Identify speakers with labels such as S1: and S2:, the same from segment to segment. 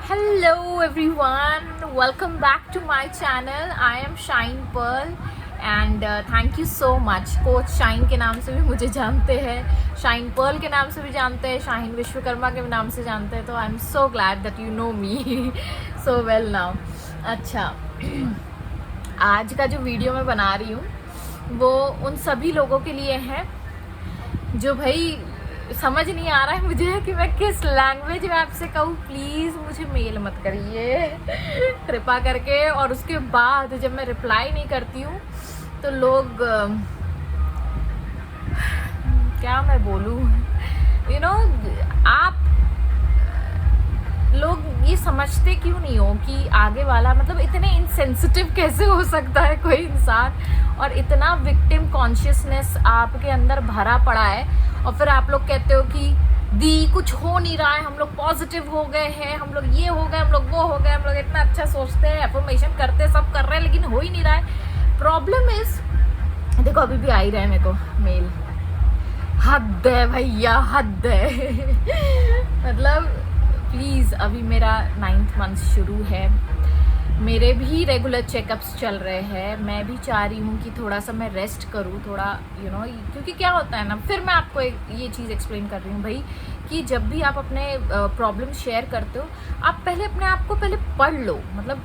S1: Hello everyone, welcome back to my channel. I am Shine Pearl and thank you so much. Coach shine के नाम से भी मुझे जानते हैं, शाइन पर्ल के नाम से भी जानते हैं, शाइन विश्वकर्मा के नाम से जानते हैं. तो I am so glad that you know me so well now. अच्छा, आज का जो वीडियो मैं बना रही हूँ वो उन सभी लोगों के लिए है जो भाई समझ नहीं आ रहा है मुझे कि मैं किस लैंग्वेज में आपसे कहूँ. प्लीज़ मुझे मेल मत करिए कृपा करके. और उसके बाद जब मैं रिप्लाई नहीं करती हूँ तो लोग क्या मैं बोलूँ, यू नो, आप लोग ये समझते क्यों नहीं हो कि आगे वाला मतलब इतने इनसेंसिटिव कैसे हो सकता है कोई इंसान, और इतना विक्टिम कॉन्शियसनेस आपके अंदर भरा पड़ा है. और फिर आप लोग कहते हो कि दी कुछ हो नहीं रहा है, हम लोग पॉजिटिव हो गए हैं, हम लोग ये हो गए, हम लोग वो हो गए, हम लोग इतना अच्छा सोचते हैं, एफर्मेशन करते हैं, सब कर रहे हैं, लेकिन हो ही नहीं रहा है. प्रॉब्लम इज, देखो अभी भी आ ही रहा है मेरे को मेल. हद है भैया, हद है मतलब प्लीज़, अभी मेरा 9th मंथ शुरू है, मेरे भी रेगुलर चेकअप्स चल रहे हैं. मैं भी चाह रही हूँ कि थोड़ा सा मैं रेस्ट करूँ, थोड़ा यू नो, क्योंकि क्या होता है ना, फिर मैं आपको ये चीज़ एक्सप्लेन कर रही हूँ भाई कि जब भी आप अपने प्रॉब्लम शेयर करते हो, आप पहले अपने आप को पहले पढ़ लो. मतलब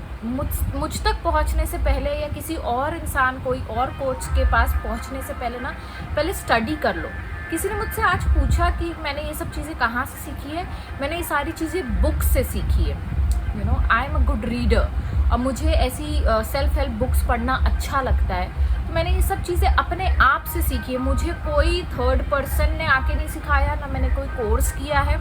S1: मुझ तक पहुँचने से पहले या किसी और इंसान, कोई और कोच के पास पहुँचने से पहले ना, पहले स्टडी कर लो. किसी ने मुझसे आज पूछा कि मैंने ये सब चीज़ें कहाँ से सीखी है. मैंने ये सारी चीज़ें बुक से सीखी है. You know, I am a good reader और मुझे ऐसी सेल्फ हेल्प बुक्स पढ़ना अच्छा लगता है. तो मैंने ये सब चीज़ें अपने आप से सीखी है. मुझे कोई थर्ड पर्सन ने आके नहीं सिखाया, ना मैंने कोई कोर्स किया है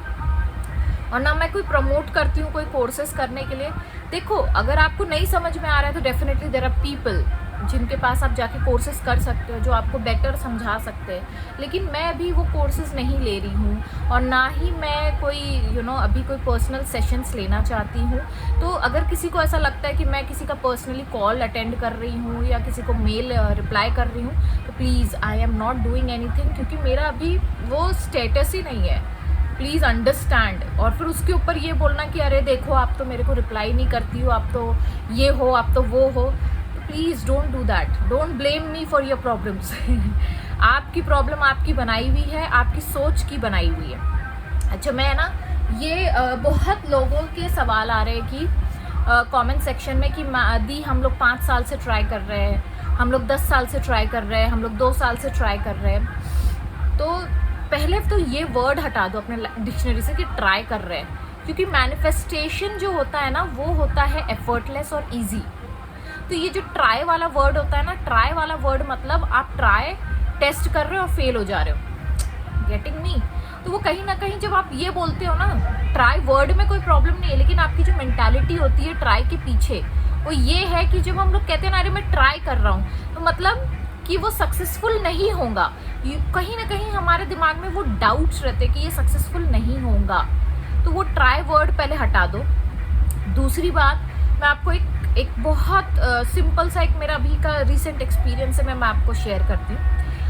S1: और ना मैं कोई प्रमोट करती हूँ कोई कोर्सेज करने के लिए. देखो, अगर आपको नहीं समझ में आ रहा है तो डेफिनेटली देयर आर पीपल जिनके पास आप जाके कोर्सेज कर सकते हो, जो आपको बेटर समझा सकते हैं. लेकिन मैं अभी वो कोर्सेज नहीं ले रही हूँ और ना ही मैं कोई यू नो अभी कोई पर्सनल सेशंस लेना चाहती हूँ. तो अगर किसी को ऐसा लगता है कि मैं किसी का पर्सनली कॉल अटेंड कर रही हूँ या किसी को मेल रिप्लाई कर रही हूँ, तो please I am not doing anything, क्योंकि मेरा अभी वो स्टेटस ही नहीं है. Please understand. और फिर उसके ऊपर ये बोलना कि अरे देखो आप तो मेरे को रिप्लाई नहीं करती हो, आप तो ये हो, आप तो वो हो. Please don't do that. Don't blame me for your problems. आपकी प्रॉब्लम आपकी बनाई हुई है, आपकी सोच की बनाई हुई है. अच्छा, मैं ना ये बहुत लोगों के सवाल आ रहे हैं कि कमेंट सेक्शन में कि दी हम लोग 5 साल से ट्राई कर रहे हैं, हम लोग 10 साल से ट्राई कर रहे हैं, हम लोग 2 साल से ट्राई कर रहे हैं. तो पहले तो ये वर्ड हटा दो अपने डिक्शनरी से कि ट्राई कर रहे हैं, क्योंकि मैनिफेस्टेशन जो होता है ना वो होता है एफर्टलेस और ईजी. तो ये जो ट्राई वाला वर्ड होता है ना, ट्राई वाला वर्ड मतलब आप ट्राई टेस्ट कर रहे हो और फेल हो जा रहे हो. Getting me? तो वो कहीं ना कहीं जब आप ये बोलते हो ना, ट्राई वर्ड में कोई प्रॉब्लम नहीं है, लेकिन आपकी जो मेंटालिटी होती है ट्राई के पीछे, वो ये है कि जब हम लोग कहते हैं ना अरे मैं ट्राई कर रहा हूँ, तो मतलब कि वो सक्सेसफुल नहीं होगा. कहीं ना कहीं हमारे दिमाग में वो डाउट्स रहते हैं कि ये सक्सेसफुल नहीं होगा. तो वो ट्राई वर्ड पहले हटा दो. दूसरी बात, मैं आपको एक बहुत सिंपल सा एक मेरा अभी का रिसेंट एक्सपीरियंस है, मैं आपको शेयर करती हूँ.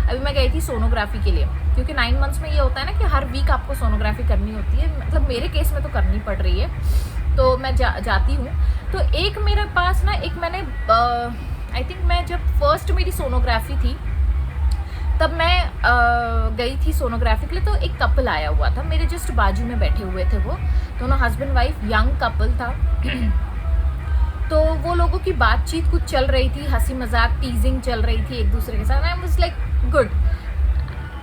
S1: अभी मैं गई थी सोनोग्राफी के लिए, क्योंकि 9 मंथ्स में ये होता है ना कि हर वीक आपको सोनोग्राफी करनी होती है. मतलब मेरे केस में तो करनी पड़ रही है, तो मैं जाती हूँ. तो एक मेरे पास ना, एक मैंने आई थिंक मैं जब फर्स्ट मेरी सोनोग्राफी थी तब मैं गई थी सोनोग्राफी के लिए. तो एक कपल आया हुआ था, मेरे जस्ट बाजू में बैठे हुए थे. वो दोनों हस्बैंड वाइफ, यंग कपल था. तो वो लोगों की बातचीत कुछ चल रही थी, हंसी मजाक टीजिंग चल रही थी एक दूसरे के साथ. I was like good,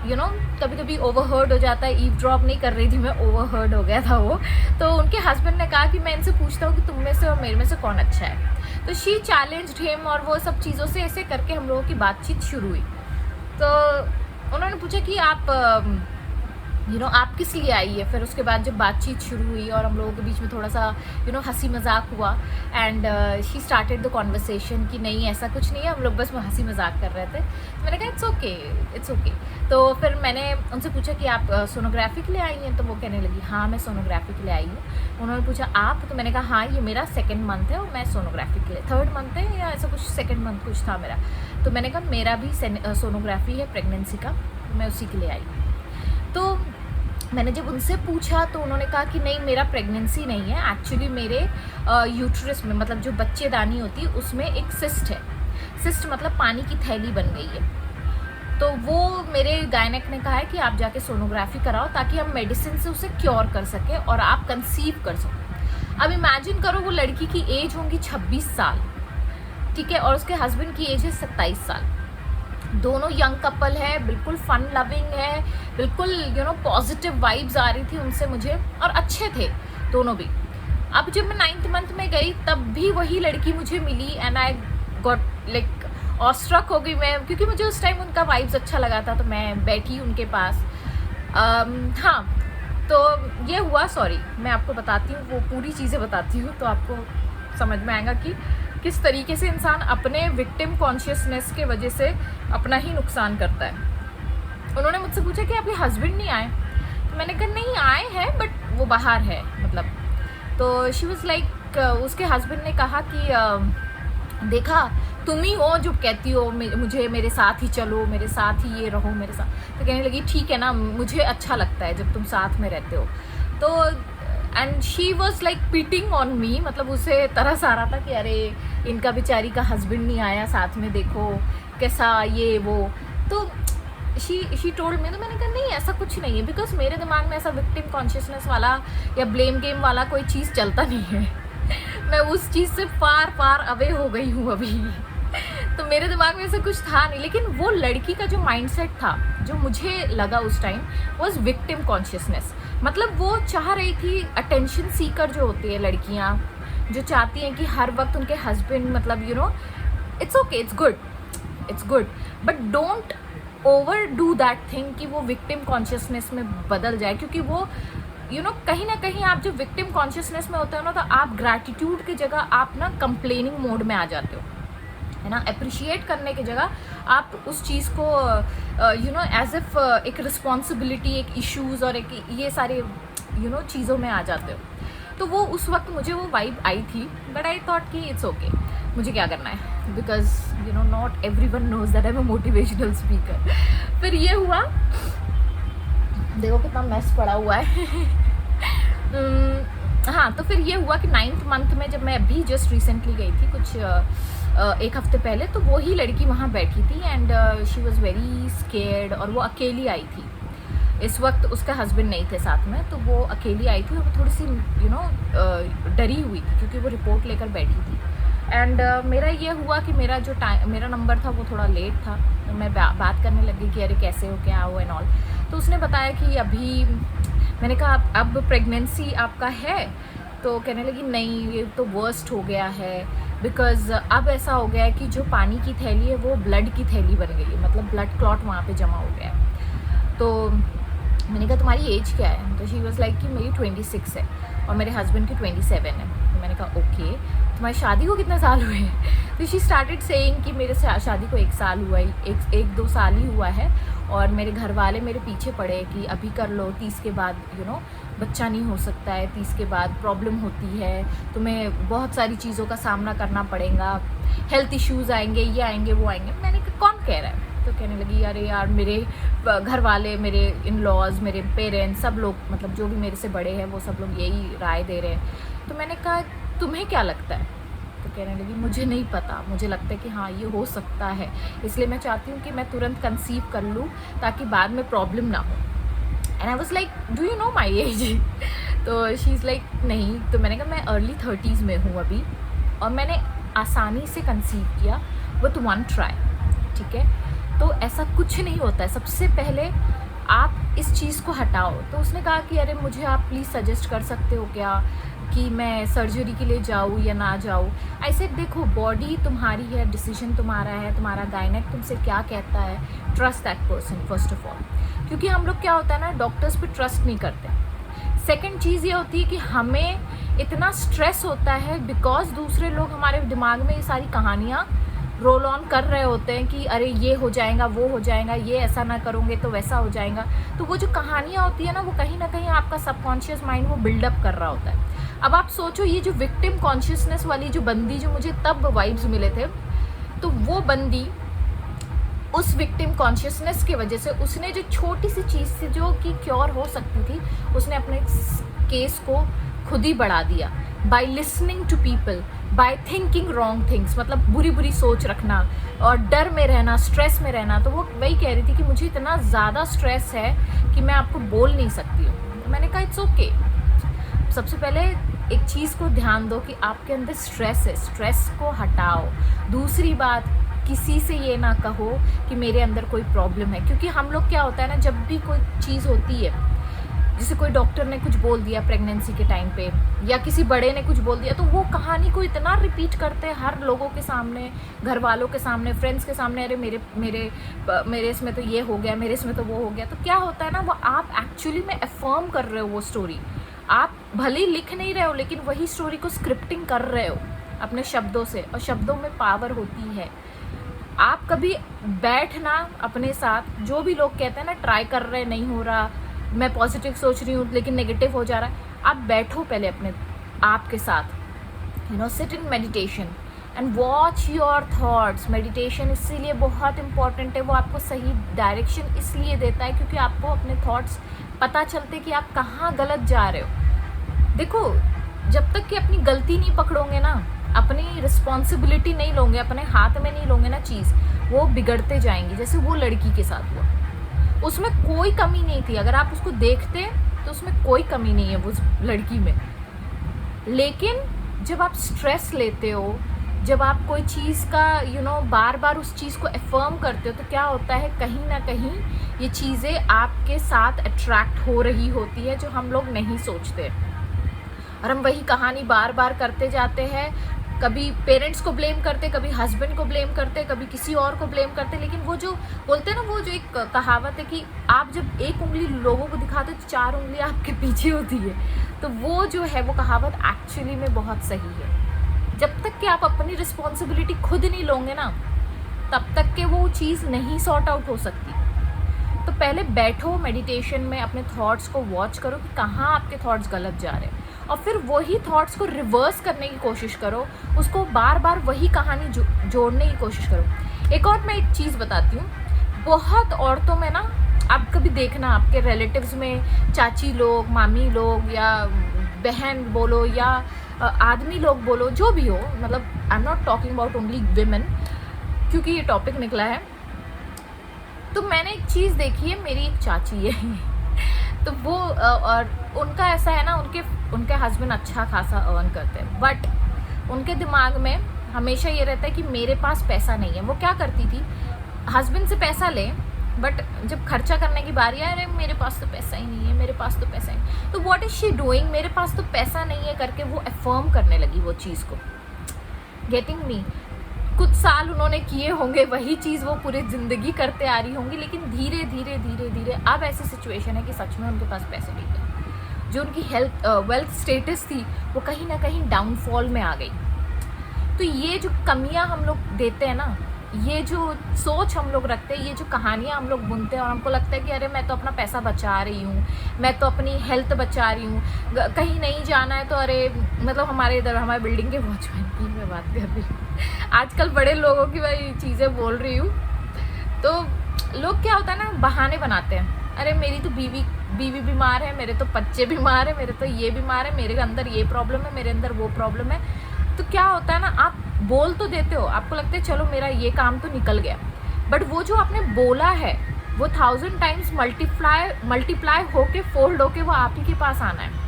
S1: you know, कभी कभी ओवरहर्ड हो जाता है. ईव ड्रॉप नहीं कर रही थी मैं, ओवरहर्ड हो गया था वो. तो उनके हस्बैंड ने कहा कि मैं इनसे पूछता हूँ कि तुम में से और मेरे में से कौन अच्छा है. तो शी चैलेंज्ड हिम और वो सब चीज़ों से ऐसे करके हम लोगों की बातचीत शुरू हुई. तो उन्होंने पूछा कि आप यू नो आप किस लिए आई है. फिर उसके बाद जब बातचीत शुरू हुई और हम लोगों के बीच में थोड़ा सा यू नो हंसी मजाक हुआ, and she started the conversation कि नहीं ऐसा कुछ नहीं है, हम लोग बस हंसी मजाक कर रहे थे. तो मैंने कहा इट्स ओके, इट्स ओके. तो फिर मैंने उनसे पूछा कि आप सोनोग्राफी के लिए आई हैं. तो वो कहने लगी हाँ मैं सोनोग्राफी के लिए आई हूँ. उन्होंने पूछा आप? तो मैंने कहा हाँ ये मेरा 2nd मंथ है और मैं सोनोग्राफी के लिए, 3rd मंथ है या ऐसा कुछ, 2nd मंथ कुछ था मेरा. तो मैंने कहा मेरा भी सोनोग्राफी है प्रेगनेंसी का, मैं उसी के लिए आई. तो मैंने जब उनसे पूछा तो उन्होंने कहा कि नहीं, मेरा प्रेगनेंसी नहीं है, एक्चुअली मेरे यूट्रस में, मतलब जो बच्चेदानी होती है उसमें एक सिस्ट है। सिस्ट मतलब पानी की थैली बन गई है। तो वो मेरे गायनेक ने कहा है कि आप जाके सोनोग्राफी कराओ ताकि हम मेडिसिन से उसे क्योर कर सकें और आप कंसीव कर सको। अब इमेजिन करो, वो लड़की की एज होंगी 26 साल, ठीक है, और उसके हस्बैंड की एज है 27 साल। दोनों यंग कपल है, बिल्कुल फन लविंग है, बिल्कुल पॉजिटिव वाइब्स आ रही थी उनसे मुझे, और अच्छे थे दोनों भी। अब जब मैं 9th मंथ में गई तब भी वही लड़की मुझे मिली and I got like awestruck हो गई मैं, क्योंकि मुझे उस टाइम उनका वाइब्स अच्छा लगा था, तो मैं बैठी उनके पास। हाँ, तो ये हुआ। सॉरी, मैं आपको बताती हूँ, वो पूरी चीज़ें बताती हूँ तो आपको समझ में आएगा कि किस तरीके से इंसान अपने विक्टिम कॉन्शियसनेस के वजह से अपना ही नुकसान करता है। उन्होंने मुझसे पूछा कि आपके हस्बैंड नहीं आए, तो मैंने कहा नहीं आए हैं बट वो बाहर है, मतलब। तो शी वाज लाइक, उसके हस्बैंड ने कहा कि देखा तुम ही हो जो कहती हो मुझे मेरे साथ ही चलो, मेरे साथ ही ये रहो, मेरे साथ। तो कहने लगी ठीक है ना, मुझे अच्छा लगता है जब तुम साथ में रहते हो। तो and she was like pitting on me, मतलब उसे तरस आ रहा था कि अरे इनका बेचारी का हस्बैंड नहीं आया साथ में, देखो कैसा ये वो। तो शी टोल्ड मी, तो मैंने कहा नहीं ऐसा कुछ नहीं है, बिकॉज मेरे दिमाग में ऐसा विक्टिम कॉन्शियसनेस वाला या ब्लेम गेम वाला कोई चीज़ चलता नहीं है। मैं उस चीज़ से फार अवे हो गई हूँ अभी। तो मेरे दिमाग में ऐसा कुछ था नहीं, लेकिन वो लड़की का जो माइंडसेट था, जो मुझे लगा उस टाइम, वॉज विक्टिम कॉन्शियसनेस। मतलब वो चाह रही थी अटेंशन सीकर जो होती है लड़कियाँ, जो चाहती हैं कि हर वक्त उनके हस्बैंड, मतलब it's okay, it's good but don't over do that thing कि वो विक्टिम कॉन्शियसनेस में बदल जाए। क्योंकि वो कहीं ना कहीं आप जब विक्टिम कॉन्शियसनेस में होते हो ना, तो आप ग्रैटिट्यूड की जगह आप ना कंप्लेनिंग मोड में आ जाते हो, है ना। अप्रिशिएट करने की जगह आप उस चीज़ को एज इफ एक रिस्पॉन्सिबिलिटी, एक इश्यूज़ और एक ये सारे चीज़ों में आ जाते हो। तो वो उस वक्त मुझे वो वाइब आई थी, बट आई थॉट कि इट्स ओके, मुझे क्या करना है, because not everyone knows that I am a motivational speaker. फिर ये हुआ, देखो कितना मेस पड़ा हुआ है। हाँ, तो फिर ये हुआ कि 9th मंथ में जब मैं अभी जस्ट रिसेंटली गई थी, कुछ एक हफ्ते पहले, तो वो ही लड़की वहाँ बैठी थी and she was very scared, और वो अकेली आई थी। इस वक्त उसका हस्बैंड नहीं थे साथ में, तो वो अकेली आई थी और वो थोड़ी सी डरी हुई थी क्योंकि वो रिपोर्ट लेकर बैठी थी। एंड मेरा ये हुआ कि मेरा जो मेरा नंबर था वो थोड़ा लेट था, तो मैं बात करने लगी कि अरे कैसे हो, क्या हो एंड ऑल। तो उसने बताया कि अभी, मैंने कहा अब प्रेगनेंसी आपका है? तो कहने लगी नहीं, ये तो वर्स्ट हो गया है, बिकॉज़ अब ऐसा हो गया है कि जो पानी की थैली है वो ब्लड की थैली बन गई है, मतलब ब्लड क्लॉट वहाँ पे जमा हो गया है। तो मैंने कहा तुम्हारी एज क्या है? तो शी वाज लाइक कि मेरी 26 है और मेरे हस्बैंड की 27 है। तो मैंने कहा ओके, तुम्हारी शादी को कितने साल हुए हैं? तो शी स्टार्टेड सेइंग कि मेरे शादी को 1 साल हुआ ही, 1-2 साल ही हुआ है, और मेरे घर वाले मेरे पीछे पड़े कि अभी कर लो, 30 के बाद बच्चा नहीं हो सकता है, 30 के बाद प्रॉब्लम होती है, तुम्हें बहुत सारी चीज़ों का सामना करना पड़ेगा, हेल्थ इश्यूज़ आएंगे, ये आएंगे, वो आएंगे। मैंने कहा कौन कह रहा है? तो कहने लगी अरे यार मेरे घर वाले, मेरे इन लॉज, मेरे पेरेंट्स, सब लोग, मतलब जो भी मेरे से बड़े हैं वो सब लोग यही राय दे रहे हैं। तो मैंने कहा तुम्हें क्या लगता है? तो कहने लगी मुझे नहीं पता, मुझे लगता है कि हाँ ये हो सकता है, इसलिए मैं चाहती हूँ कि मैं तुरंत कंसीव कर लूँ ताकि बाद में प्रॉब्लम ना हो। And I was like do you know my age? तो शी इज़ लाइक नहीं। तो मैंने कहा मैं अर्ली 30s में हूँ अभी, और मैंने आसानी से कंसीव किया विथ 1 ट्राई, ठीक है। तो ऐसा कुछ नहीं होता है, सबसे पहले आप इस चीज़ को हटाओ। तो उसने कहा कि अरे मुझे आप प्लीज़ सजेस्ट कर सकते हो क्या कि मैं सर्जरी के लिए जाऊँ या ना जाऊँ? ऐसे देखो, बॉडी तुम्हारी है, डिसीजन तुम्हारा है, तुम्हारा गायनेक तुमसे क्या कहता है, trust that person first of all. क्योंकि हम लोग क्या होता है ना, डॉक्टर्स पे ट्रस्ट नहीं करते। सेकंड चीज़ ये होती है कि हमें इतना स्ट्रेस होता है बिकॉज दूसरे लोग हमारे दिमाग में ये सारी कहानियाँ रोल ऑन कर रहे होते हैं कि अरे ये हो जाएगा, वो हो जाएगा, ये ऐसा ना करोगे तो वैसा हो जाएगा। तो वो जो कहानियाँ होती है ना, वो कहीं ना कहीं आपका सबकॉन्शियस माइंड वो बिल्डअप कर रहा होता है। अब आप सोचो, ये जो विक्टिम कॉन्शियसनेस वाली जो बंदी, जो मुझे तब वाइब्स मिले थे, तो वो बंदी उस विक्टिम कॉन्शियसनेस की वजह से उसने जो छोटी सी चीज़ थी जो कि क्योर हो सकती थी, उसने अपने केस को खुद ही बढ़ा दिया by listening to people, by thinking wrong things, मतलब बुरी बुरी सोच रखना और डर में रहना, स्ट्रेस में रहना। तो वो वही कह रही थी कि मुझे इतना ज़्यादा स्ट्रेस है कि मैं आपको बोल नहीं सकती हूँ। तो मैंने कहा इट्स ओके। सबसे पहले एक चीज़ को ध्यान दो कि आपके अंदर स्ट्रेस है, स्ट्रेस को हटाओ। दूसरी बात, किसी से ये ना कहो कि मेरे अंदर कोई प्रॉब्लम है, क्योंकि हम लोग क्या होता है ना, जब भी कोई चीज़ होती है, जैसे कोई डॉक्टर ने कुछ बोल दिया प्रेगनेंसी के टाइम पे या किसी बड़े ने कुछ बोल दिया, तो वो कहानी को इतना रिपीट करते हैं हर लोगों के सामने, घर वालों के सामने, फ्रेंड्स के सामने, अरे मेरे मेरे मेरे इसमें तो ये हो गया, मेरे इसमें तो वो हो गया। तो क्या होता है ना, वो आप एक्चुअली में अफर्म कर रहे हो वो स्टोरी। आप भले ही लिख नहीं रहे हो, लेकिन वही स्टोरी को स्क्रिप्टिंग कर रहे हो अपने शब्दों से, और शब्दों में पावर होती है। आप कभी बैठना अपने साथ, जो भी लोग कहते हैं ना ट्राई कर रहे नहीं हो रहा, मैं पॉजिटिव सोच रही हूँ लेकिन नेगेटिव हो जा रहा है, आप बैठो पहले अपने आप के साथ, sit in meditation and watch your thoughts. Meditation इसीलिए बहुत इंपॉर्टेंट है, वो आपको सही डायरेक्शन इसलिए देता है क्योंकि आपको अपने थॉट्स पता चलते कि आप कहाँ गलत जा रहे हो। देखो, जब तक कि अपनी गलती नहीं पकड़ोगे ना, अपनी रिस्पॉन्सिबिलिटी नहीं लोगे, अपने हाथ में नहीं लोगे ना चीज़, वो बिगड़ते जाएंगी। जैसे वो लड़की के साथ हुआ, उसमें कोई कमी नहीं थी, अगर आप उसको देखते तो उसमें कोई कमी नहीं है वो लड़की में। लेकिन जब आप स्ट्रेस लेते हो, जब आप कोई चीज़ का बार बार उस चीज़ को अफर्म करते हो, तो क्या होता है, कहीं ना कहीं ये चीज़ें आपके साथ अट्रैक्ट हो रही होती है, जो हम लोग नहीं सोचते। और हम वही कहानी बार बार करते जाते हैं, कभी पेरेंट्स को ब्लेम करते, कभी हस्बैंड को ब्लेम करते, कभी किसी और को ब्लेम करते। लेकिन वो जो बोलते हैं ना, वो जो एक कहावत है कि आप जब एक उंगली लोगों को दिखाते हो तो 4 उंगली आपके पीछे होती है, तो वो जो है वो कहावत एक्चुअली में बहुत सही है। जब तक कि आप अपनी रिस्पॉन्सिबिलिटी खुद नहीं लोगे ना, तब तक के वो चीज़ नहीं सॉर्ट आउट हो सकती। तो पहले बैठो मेडिटेशन में, अपने थॉट्स को वॉच करो कि कहाँ आपके थॉट्स गलत जा रहे हैं, और फिर वही थॉट्स को रिवर्स करने की कोशिश करो, उसको बार बार वही कहानी जोड़ने की कोशिश करो। एक और मैं एक चीज़ बताती हूँ, बहुत औरतों में ना, आप कभी देखना आपके रिलेटिव्स में चाची लोग, मामी लोग, या बहन बोलो या आदमी लोग बोलो, जो भी हो, मतलब I am not talking about only women, क्योंकि ये टॉपिक निकला है। तो मैंने एक चीज़ देखी है, मेरी एक चाची है तो वो और उनका ऐसा है ना, उनके हस्बैंड अच्छा खासा अर्न करते हैं, बट उनके दिमाग में हमेशा ये रहता है कि मेरे पास पैसा नहीं है। वो क्या करती थी, हस्बैंड से पैसा ले, बट जब खर्चा करने की बारी आए, अरे मेरे पास तो पैसा ही नहीं है, मेरे पास तो पैसा ही नहीं। तो व्हाट इज शी डूइंग, मेरे पास तो पैसा नहीं है करके वो अफर्म करने लगी वो चीज़ को। गेटिंग मी, कुछ साल उन्होंने किए होंगे वही चीज़, वो पूरी ज़िंदगी करते आ रही होंगी, लेकिन धीरे धीरे धीरे धीरे अब ऐसी सिचुएशन है कि सच में उनके पास पैसे नहीं थे। जो उनकी वेल्थ स्टेटस थी वो कहीं ना कहीं डाउनफॉल में आ गई। तो ये जो कमियां हम लोग देते हैं ना, ये जो सोच हम लोग रखते हैं, ये जो कहानियाँ हम लोग बुनते हैं, और हमको लगता है कि अरे मैं तो अपना पैसा बचा रही हूँ, मैं तो अपनी हेल्थ बचा रही हूँ, कहीं नहीं जाना है तो अरे, मतलब हमारे इधर हमारे बिल्डिंग के वॉचमैन की मैं बात कर रही हूँ, आजकल बड़े लोगों की वही चीज़ें बोल रही हूँ। तो लोग क्या होता है ना, बहाने बनाते हैं, अरे मेरी तो बीवी बीमार है, मेरे तो बच्चे बीमार है, मेरे तो ये बीमार है, मेरे अंदर ये प्रॉब्लम है, मेरे अंदर वो प्रॉब्लम है। तो क्या होता है ना, आप बोल तो देते हो, आपको लगता है चलो मेरा ये काम तो निकल गया, बट वो जो आपने बोला है वो 1000 टाइम्स मल्टीप्लाई होके फोल्ड होके वो आप ही के पास आना है।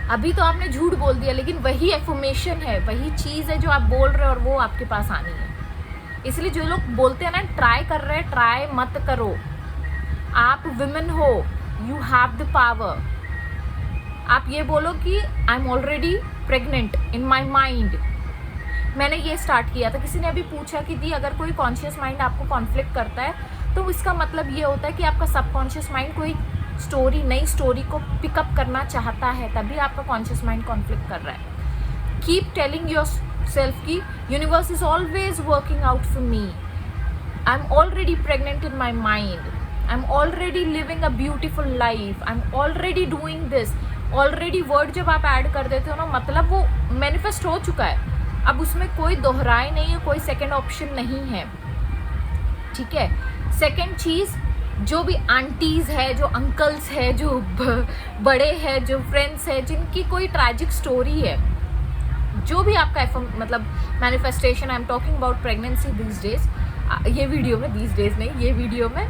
S1: अभी तो आपने झूठ बोल दिया, लेकिन वही एफर्मेशन है, वही चीज़ है जो आप बोल रहे हो, और वो आपके पास आनी है। इसलिए जो लोग बोलते हैं ना ट्राई कर रहे हैं, ट्राई मत करो। आप विमेन हो, यू हैव द पावर। आप ये बोलो कि आई am already pregnant in my mind. मैंने ये स्टार्ट किया था, किसी ने अभी पूछा कि दी अगर कोई कॉन्शियस माइंड आपको कॉन्फ्लिक्ट करता है तो इसका मतलब ये होता है कि आपका सबकॉन्शियस माइंड कोई स्टोरी, नई स्टोरी को पिकअप करना चाहता है, तभी आपका कॉन्शियस माइंड कॉन्फ्लिक्ट कर रहा है। कीप टेलिंग योर सेल्फ की universe is always working out for me, I am already pregnant in my mind, I am already living a beautiful life, I am already doing this. Already word जब आप add कर देते हो ना, मतलब वो manifest हो चुका है, अब उसमें कोई दोहराए नहीं है, कोई सेकंड ऑप्शन नहीं है। ठीक है। सेकंड चीज़, जो भी आंटीज़ है, जो अंकल्स है, जो बड़े हैं, जो फ्रेंड्स है, जिनकी कोई ट्रैजिक स्टोरी है, जो भी आपका मतलब manifestation, I am talking about pregnancy these days, ये वीडियो में, दीज डेज नहीं, ये वीडियो में,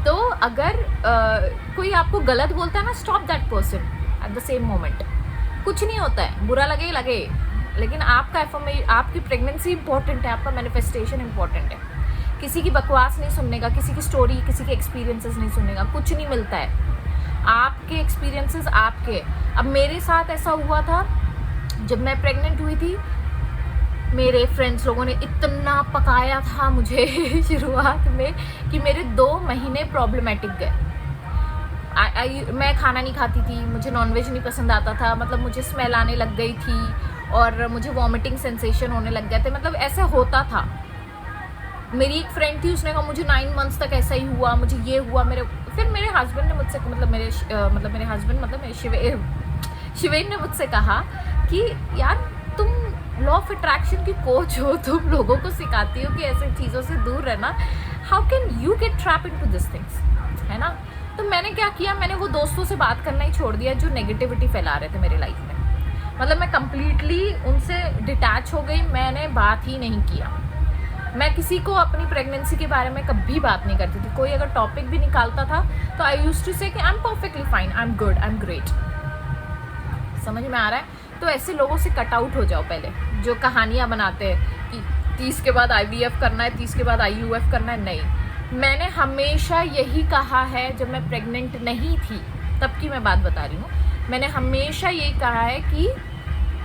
S1: तो अगर कोई आपको गलत बोलता है ना, stop that person at the same moment. कुछ नहीं होता है, बुरा लगे लगे, लेकिन आपका आपकी प्रेगनेंसी इंपॉर्टेंट है, आपका मैनिफेस्टेशन इंपॉर्टेंट है। किसी की बकवास नहीं सुनने का, किसी की स्टोरी, किसी के एक्सपीरियंसेस नहीं सुनने का, कुछ नहीं मिलता है। आपके एक्सपीरियंसेस आपके। अब मेरे साथ ऐसा हुआ था, जब मैं प्रेग्नेंट हुई थी, मेरे फ्रेंड्स लोगों ने इतना पकाया था मुझे शुरुआत में कि मेरे 2 महीने प्रॉब्लमेटिक गए। मैं खाना नहीं खाती थी, मुझे नॉनवेज नहीं पसंद आता था, मतलब मुझे स्मेल आने लग गई थी और मुझे वॉमिटिंग सेंसेशन होने लग गए थे, मतलब ऐसे होता था। मेरी एक फ्रेंड थी, उसने कहा मुझे 9 मंथ्स तक ऐसा ही हुआ, मुझे ये हुआ। फिर मेरे हस्बैंड ने मुझसे, मतलब मेरे हस्बैंड, मतलब मेरे शिवेन ने मुझसे कहा कि यार तुम लॉ ऑफ अट्रैक्शन की कोच हो, तुम लोगों को सिखाती हो कि ऐसे चीज़ों से दूर रहना, how can you get trap into this things, है ना। तो मैंने क्या किया, मैंने वो दोस्तों से बात करना ही छोड़ दिया जो नेगेटिविटी फैला रहे थे मेरे लाइफ में। मतलब मैं कंप्लीटली उनसे डिटैच हो गई, मैंने बात ही नहीं किया। मैं किसी को अपनी प्रेगनेंसी के बारे में कभी बात नहीं करती थी। कोई अगर टॉपिक भी निकालता था तो आई यूज्ड टू से कि I am perfectly fine, I am good, I am great. समझ में आ रहा है। तो ऐसे लोगों से कट आउट हो जाओ पहले, जो कहानियाँ बनाते हैं कि 30 के बाद IVF करना है, 30 के बाद IUF करना है। नहीं, मैंने हमेशा यही कहा है, जब मैं प्रेग्नेंट नहीं थी तब की मैं बात बता रही हूँ, मैंने हमेशा यही कहा है कि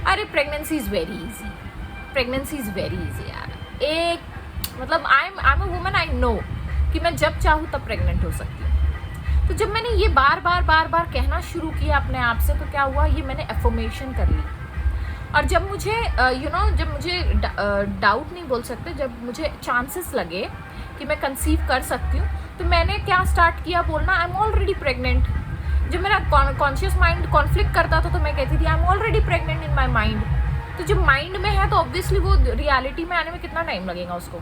S1: अरे pregnancy is very easy, pregnancy is very easy यार। एक मतलब आई am a woman, I know कि मैं जब चाहूँ तब प्रेग्नेंट हो सकती हूँ। तो जब मैंने ये बार बार कहना शुरू किया अपने आप से, तो क्या हुआ, ये मैंने एफर्मेशन कर ली। और जब मुझे जब मुझे डाउट नहीं बोल सकते, जब मुझे चांसेस लगे कि मैं कंसीव कर सकती हूँ, तो मैंने क्या स्टार्ट किया बोलना, आई एम ऑलरेडी प्रेग्नेंट। जब मेरा कॉन्शियस माइंड कॉन्फ्लिक्ट करता था तो मैं कहती थी आई am already pregnant in my mind. तो जब माइंड में है तो ऑब्वियसली वो रियलिटी में आने में कितना टाइम लगेगा उसको,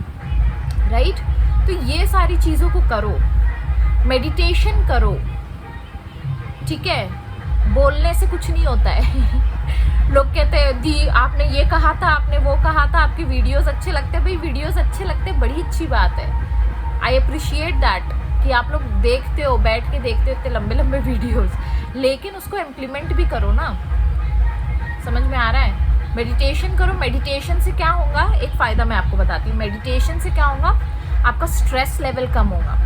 S1: राइट। तो ये सारी चीज़ों को करो, मेडिटेशन करो, ठीक है। बोलने से कुछ नहीं होता है। लोग कहते हैं दी आपने ये कहा था, आपने वो कहा था, आपके वीडियोस अच्छे लगते हैं। भाई वीडियोस अच्छे लगते हैं, बड़ी अच्छी बात है, आई अप्रिशिएट दैट कि आप लोग देखते हो, बैठ के देखते हो इतने लंबे लंबे वीडियोस, लेकिन उसको इम्प्लीमेंट भी करो ना। समझ में आ रहा है। मेडिटेशन करो। मेडिटेशन से क्या होगा, एक फ़ायदा मैं आपको बताती हूँ। मेडिटेशन से क्या होगा, आपका स्ट्रेस लेवल कम होगा।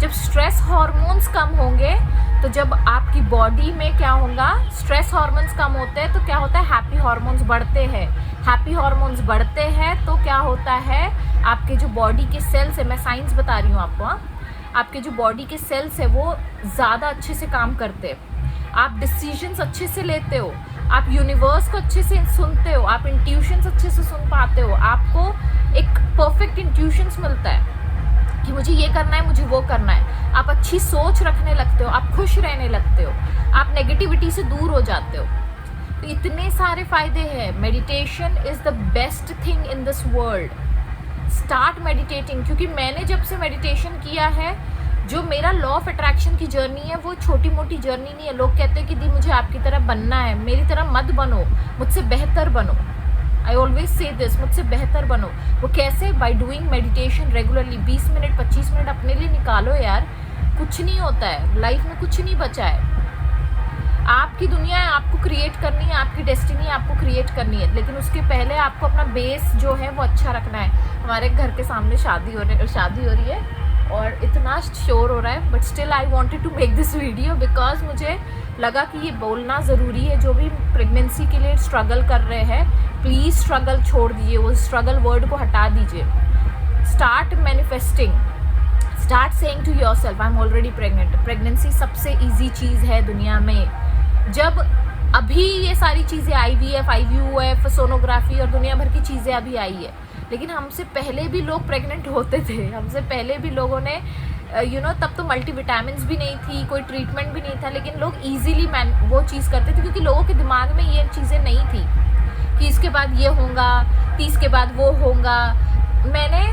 S1: जब स्ट्रेस हार्मोन्स कम होंगे, तो जब आपकी बॉडी में क्या होगा, स्ट्रेस हार्मोन्स कम होते हैं तो क्या होता है, हैप्पी हार्मोन्स बढ़ते हैं। हैप्पी हार्मोन्स बढ़ते हैं तो क्या होता है, आपके जो बॉडी के सेल्स है, मैं साइंस बता रही हूँ आपको, आपके जो बॉडी के सेल्स है वो ज़्यादा अच्छे से काम करते हैं। आप डिसीजंस अच्छे से लेते हो, आप यूनिवर्स को अच्छे से सुनते हो, आप इंट्यूशंस अच्छे से सुन पाते हो, आपको एक परफेक्ट इंट्यूशंस मिलता है कि मुझे ये करना है, मुझे वो करना है। आप अच्छी सोच रखने लगते हो, आप खुश रहने लगते हो, आप नेगेटिविटी से दूर हो जाते हो। तो इतने सारे फायदे हैं। Meditation is the best thing in this world. Start meditating, क्योंकि मैंने जब से मेडिटेशन किया है, जो मेरा लॉ ऑफ अट्रैक्शन की जर्नी है वो छोटी मोटी जर्नी नहीं है। लोग कहते हैं कि दी मुझे आपकी तरह बनना है, मेरी तरह मत बनो, मुझसे बेहतर बनो। आई ऑलवेज से दिस, मुझसे बेहतर बनो। वो कैसे, by doing meditation regularly. 20 minute 25 minute अपने लिए निकालो यार, कुछ नहीं होता है, लाइफ में कुछ नहीं बचा है। आपकी दुनिया है, आपको क्रिएट करनी है, आपकी डेस्टिनी आपको क्रिएट करनी है, लेकिन उसके पहले आपको अपना बेस जो है वो अच्छा रखना है। हमारे घर के सामने शादी हो रही है और इतना शोर हो रहा है, but still I wanted to make this video because मुझे लगा कि ये बोलना ज़रूरी है। जो भी प्रेगनेंसी के लिए स्ट्रगल कर रहे हैं, प्लीज़ स्ट्रगल छोड़ दीजिए, वो स्ट्रगल वर्ड को हटा दीजिए। Start manifesting, start saying to yourself I am already pregnant. Pregnancy सबसे ईजी चीज़ है दुनिया में। जब अभी ये सारी चीज़ें IVF, IUF, सोनोग्राफी और दुनिया भर की चीज़ें अभी आई है, लेकिन हमसे पहले भी लोग प्रेग्नेंट होते थे। हमसे पहले भी लोगों ने तब तो मल्टीविटामिन्स भी नहीं थी, कोई ट्रीटमेंट भी नहीं था, लेकिन लोग ईजिली वो चीज़ करते थे क्योंकि लोगों के दिमाग में ये चीज़ें नहीं थी कि इसके बाद ये होगा, 30 के बाद वो होगा। मैंने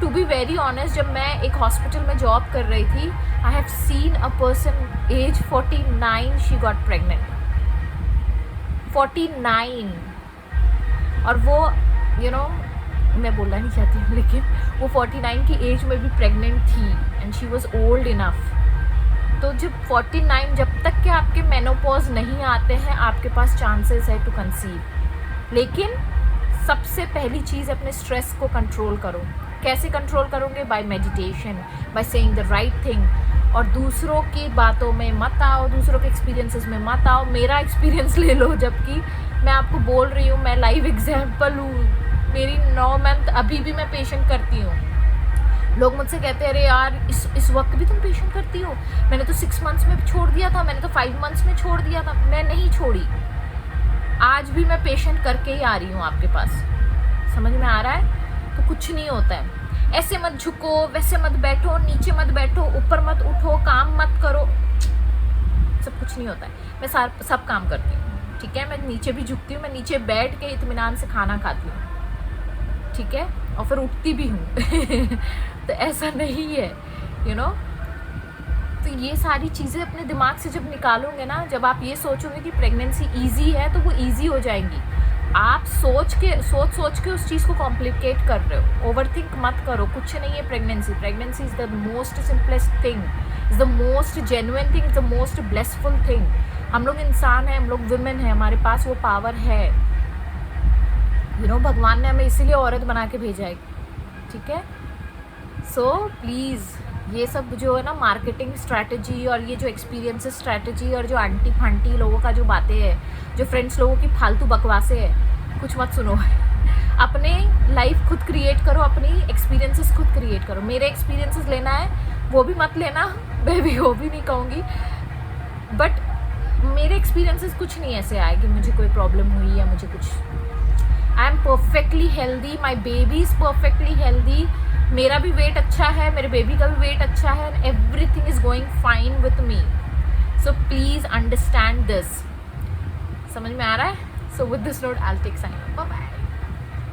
S1: टू बी वेरी ऑनेस्ट, जब मैं एक हॉस्पिटल में जॉब कर रही थी, I have seen a person age 49 she got pregnant, 49। और वो मैं बोलना नहीं चाहती हूँ, लेकिन वो 49 की एज में भी प्रेग्नेंट थी and she was old enough. तो जब 49, जब तक कि आपके मेनोपॉज नहीं आते हैं, आपके पास चांसेस है टू कंसीव। लेकिन सबसे पहली चीज़, अपने स्ट्रेस को कंट्रोल करो। कैसे कंट्रोल करोगे? By meditation, by saying the right thing. और दूसरों की बातों में मत आओ, दूसरों के एक्सपीरियंसेस में मत आओ। मेरा एक्सपीरियंस ले लो, जबकि मैं आपको बोल रही हूँ, मैं लाइव एग्जाम्पल हूँ। मेरी 9 मंथ अभी भी मैं पेशेंट करती हूँ। लोग मुझसे कहते हैं, अरे यार इस वक्त भी तुम पेशेंट करती हो? मैंने तो 6 मंथ्स में छोड़ दिया था, मैंने तो 5 मंथ्स में छोड़ दिया था। मैं नहीं छोड़ी, आज भी मैं पेशेंट करके ही आ रही हूँ आपके पास। समझ में आ रहा है? तो कुछ नहीं होता है। ऐसे मत झुको, वैसे मत बैठो, नीचे मत बैठो, ऊपर मत उठो, काम मत करो, सब कुछ नहीं होता है। मैं सब काम करती हूँ, ठीक है? मैं नीचे भी झुकती हूँ, मैं नीचे बैठ के इत्मीनान से खाना खाती हूँ, ठीक है? और फिर उठती भी हूँ तो ऐसा नहीं है, तो ये सारी चीज़ें अपने दिमाग से जब निकालोगे ना, जब आप ये सोचोगे कि प्रेगनेंसी ईजी है, तो वो ईजी हो जाएंगी। आप सोच के उस चीज़ को कॉम्प्लिकेट कर रहे हो। ओवरथिंक मत करो, कुछ नहीं है pregnancy. Pregnancy is the most simplest thing, is the most genuine thing, is the most blessful thing. हम लोग इंसान हैं, हम लोग वुमेन हैं, हमारे पास वो पावर है। भगवान ने हमें इसीलिए औरत बना के भेजा है, ठीक है? सो प्लीज़, ये सब जो है ना मार्केटिंग स्ट्रैटेजी, और ये जो एक्सपीरियंसेस स्ट्रैटेजी, और जो आंटी फांटी लोगों का जो बातें हैं, जो फ्रेंड्स लोगों की फालतू बकवासें हैं, कुछ मत सुनो। अपने लाइफ खुद क्रिएट करो, अपनी एक्सपीरियंसेस खुद क्रिएट करो। मेरे एक्सपीरियंसेस लेना है वो भी मत लेना, मैं भी वो भी नहीं कहूँगी, बट मेरे एक्सपीरियंसेस कुछ नहीं ऐसे आए कि मुझे कोई प्रॉब्लम हुई या मुझे कुछ। I am perfectly healthy, my baby is perfectly healthy. मेरा भी वेट अच्छा है, मेरे बेबी का भी वेट अच्छा है, and everything is going fine with me. So please understand this. समझ में आ रहा है? So with this note I will take sign. Bye bye.